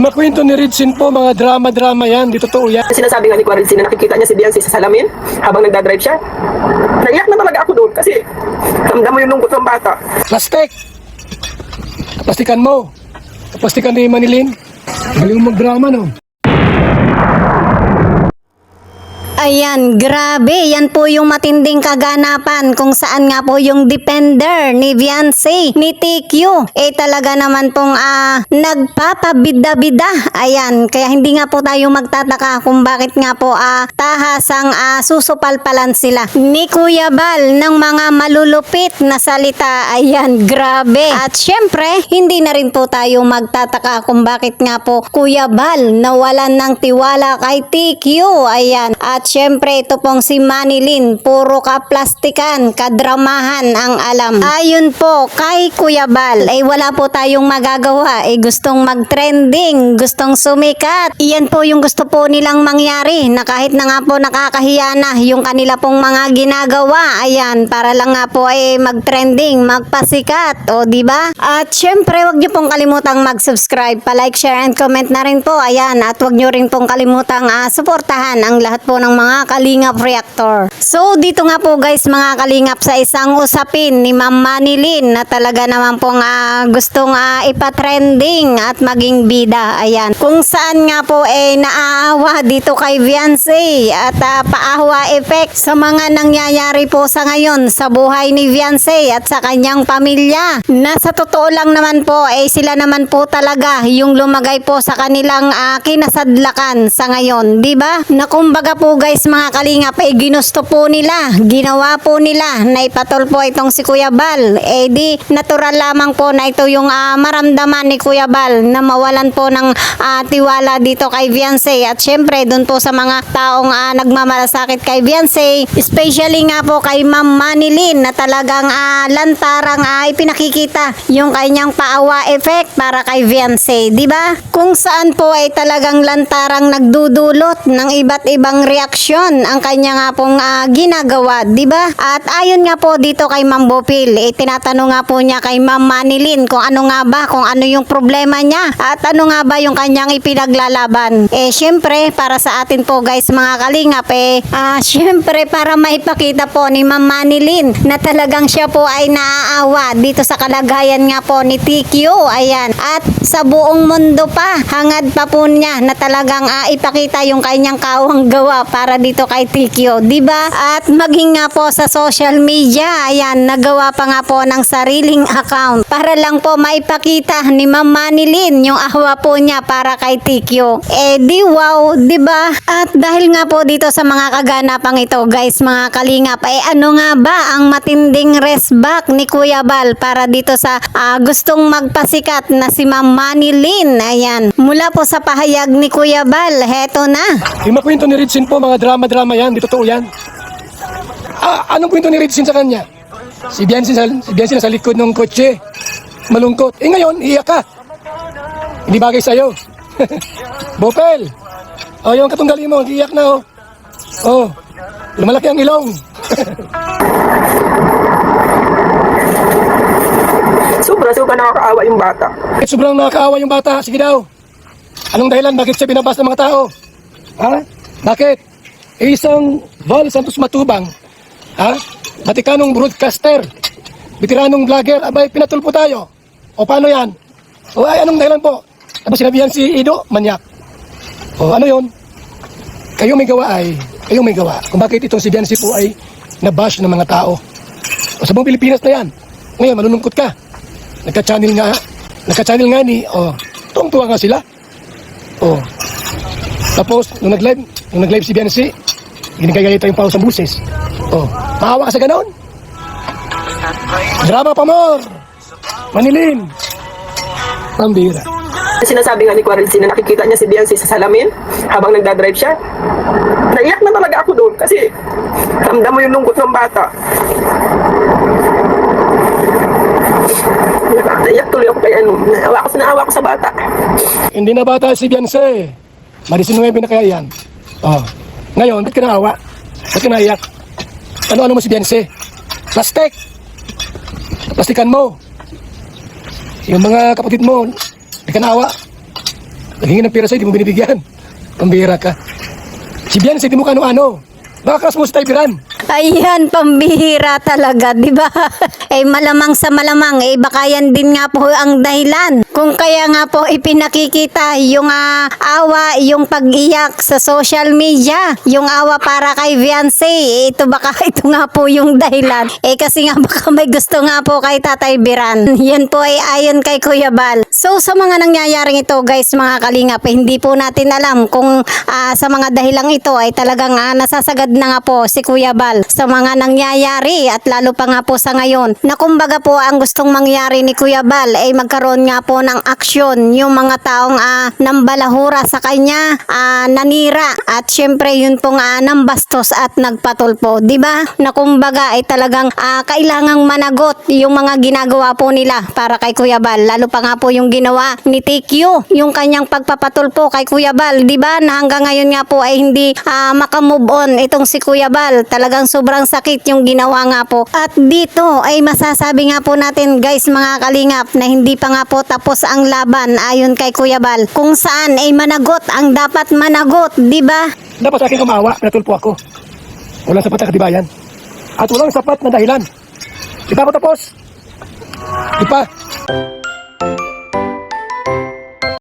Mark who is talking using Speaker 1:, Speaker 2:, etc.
Speaker 1: Makwento ni Ridsin po, mga drama-drama yan, di totoo yan.
Speaker 2: Sinasabi nga ni Kuya Ridsin na nakikita niya si Biancy sa salamin habang nagdadrive siya. Naiyak na talaga ako doon kasi ramdam mo yung lungkot ng bata.
Speaker 1: Plastic! Plastikan mo. Plastikan ni Manilin. Galing mo mag-drama, no?
Speaker 3: Ayan, grabe. Yan po yung matinding kaganapan kung saan nga po yung defender ni Biancy, ni TQ. Talaga naman pong nagpapabida-bida. Ayan, kaya hindi nga po tayo magtataka kung bakit nga po tahasang susupalpalan sila ni Kuya Bal ng mga malulupit na salita. Ayan, grabe. At syempre, hindi na rin po tayo magtataka kung bakit nga po Kuya Bal nawalan ng tiwala kay TQ. Ayan, at syempre ito pong si Manilin, puro kaplastikan, kadramahan ang alam. Ayun po kay Kuya Bal, wala po tayong magagawa. Gustong mag-trending, gustong sumikat. Iyan po yung gusto po nilang mangyari, na kahit na nga po nakakahiya na yung kanila pong mga ginagawa. Ayan, para lang nga po mag-trending, magpasikat. O diba? At syempre wag nyo pong kalimutang mag-subscribe, pa-like, share and comment na rin po. Ayan, at wag nyo rin pong kalimutang suportahan ang lahat po ng mga Kalingap Reactor. So dito nga po guys mga Kalingap, sa isang usapin ni Ma'am Manilin na talaga naman pong gustong ipatrending at maging bida. Ayan, kung saan nga po naaawa dito kay Biancy at paawa effect sa mga nangyayari po sa ngayon sa buhay ni Biancy at sa kanyang pamilya, na sa totoo lang naman po sila naman po talaga yung lumagay po sa kanilang kinasadlakan sa ngayon, di ba? Na kumbaga po guys mga Kalingap, ginusto po nila, ginawa po nila na ipatol po itong si Kuya Bal. Di natural lamang po na ito yung maramdaman ni Kuya Bal na mawalan po ng tiwala dito kay Biancy. At syempre dun po sa mga taong nagmamalasakit kay Biancy, especially nga po kay Ma'am Manilin na talagang lantarang ipinakikita yung kanyang paawa effect para kay Biancy, di ba? Kung saan po talagang lantarang nagdudulot ng iba't ibang reaksyon ang kanya nga pong ginagawa, di ba? At ayon nga po dito kay Ma'am Bopil, tinatanong nga po niya kay Ma'am Manilin kung ano nga ba, kung ano yung problema niya at ano nga ba yung kanyang ipinaglalaban. Syempre para sa atin po guys mga Kalingap, syempre para maipakita po ni Ma'am Manilin na talagang siya po ay naaawa dito sa kalagayan nga po ni TQ. Ayan, at sa buong mundo pa, hangad pa po niya na talagang ipakita yung kanyang kawang gawa para dito kay TQ, di ba? At maging nga po sa social media, ayan, nagawa pa nga po ng sariling account para lang po maipakita ni Ma'am Manilin yung awa po niya para kay TQ. Di wow, di ba? At dahil nga po dito sa mga kaganapang ito, guys, mga Kalingap, ano nga ba ang matinding resback ni Kuya Bal para dito sa gustong magpasikat na si Ma'am Manilin? Ayan, mula po sa pahayag ni Kuya Bal, heto na.
Speaker 1: Yung makwento ni Ridsin po, mga drama-drama yan, di totoo yan. Anong kwento ni Ridsin sa kanya? Si Biancy nasa likod ng kotse, malungkot. Ngayon, iiyak ka. Hindi bagay sa'yo. Bopel, yung katunggali mo, iiyak na, lumalaki ang ilong.
Speaker 2: Sobra nakakaawa yung bata.
Speaker 1: Sobrang nakakaawa yung bata. Sige daw. Anong dahilan? Bakit siya binabas ng mga tao? Bakit? Isang Val Santos Matubang, Vaticanong broadcaster, veteranong vlogger, abay, pinatulpo tayo. O paano yan? Anong dahilan po? Tapos sinabihan si Ido, manyak. Ano yun? Kayo may gawa. Kung bakit itong si Biancy po ay nabash ng mga tao. Sa buong Pilipinas na yan. Ngayon, malulungkot ka. Nagka-channel nga ni, tuwang-tuwa nga sila. Tapos, nung nag-live si Biancy, ginagayayita yung pao sa buses. Maawa ka sa ganon? Drama pa more! Manilin! Pambira.
Speaker 2: Sinasabi nga ni Kuya Ridsin na nakikita niya si Biancy sa salamin habang nagdadrive siya. Naiyak na talaga ako doon kasi ramdam mo yung lungkot ng bata. Naiyak tuloy ako kay naawa ko sa bata.
Speaker 1: Hindi na bata si Biancy. Marisinong na kaya yan. Ngayon, ba't ka naawa? Ba't ka naiyak? Ano mo si Biancy? Plastic! Plastikan mo. Yung mga kapatid mo, hindi ka naawa. Naghingi ng pera sa'yo, di mo binibigyan. Pambihira ka. Si Biancy, di mo kano-ano. Baka kas mo sa Taybiran.
Speaker 3: Ayan, pambihira talaga, di ba? Eh, malamang sa malamang, eh, baka yan din nga po ang dahilan. Kung kaya nga po ipinakikita yung awa, yung pag-iyak sa social media, yung awa para kay Viancy, ito baka ito nga po yung dahilan. Eh, kasi nga baka may gusto nga po kay Tatay Biran. Yan po ay ayon kay Kuya Bal. So, sa mga nangyayaring ito, guys, mga kalingap, eh, hindi po natin alam kung sa mga dahilang ito ay talagang nasasagad na nga po si Kuya Bal sa mga nangyayari at lalo pa nga po sa ngayon na kumbaga po ang gustong mangyari ni Kuya Bal ay magkaroon nga po ng aksyon yung mga taong nambalahura sa kanya, nanira at syempre yun pong nambastos at nagpatulpo, di ba? Na kumbaga ay talagang kailangang managot yung mga ginagawa po nila para kay Kuya Bal, lalo pa nga po yung ginawa ni TQ, yung kanyang pagpapatulpo kay Kuya Bal, di ba? Na hanggang ngayon nga po ay hindi makamove on itong si Kuya Bal. Talagang sobrang sakit yung ginawa nga po. At dito ay masasabi nga po natin, guys, mga kalingap, na hindi pa nga po tapos ang laban ayon kay Kuya Bal. Kung saan ay managot ang dapat managot, di ba?
Speaker 1: Dapat sa akin umawa, natulpo ako. Walang sapat na katibayan. At walang sapat na dahilan. Di pa ako tapos. Di pa.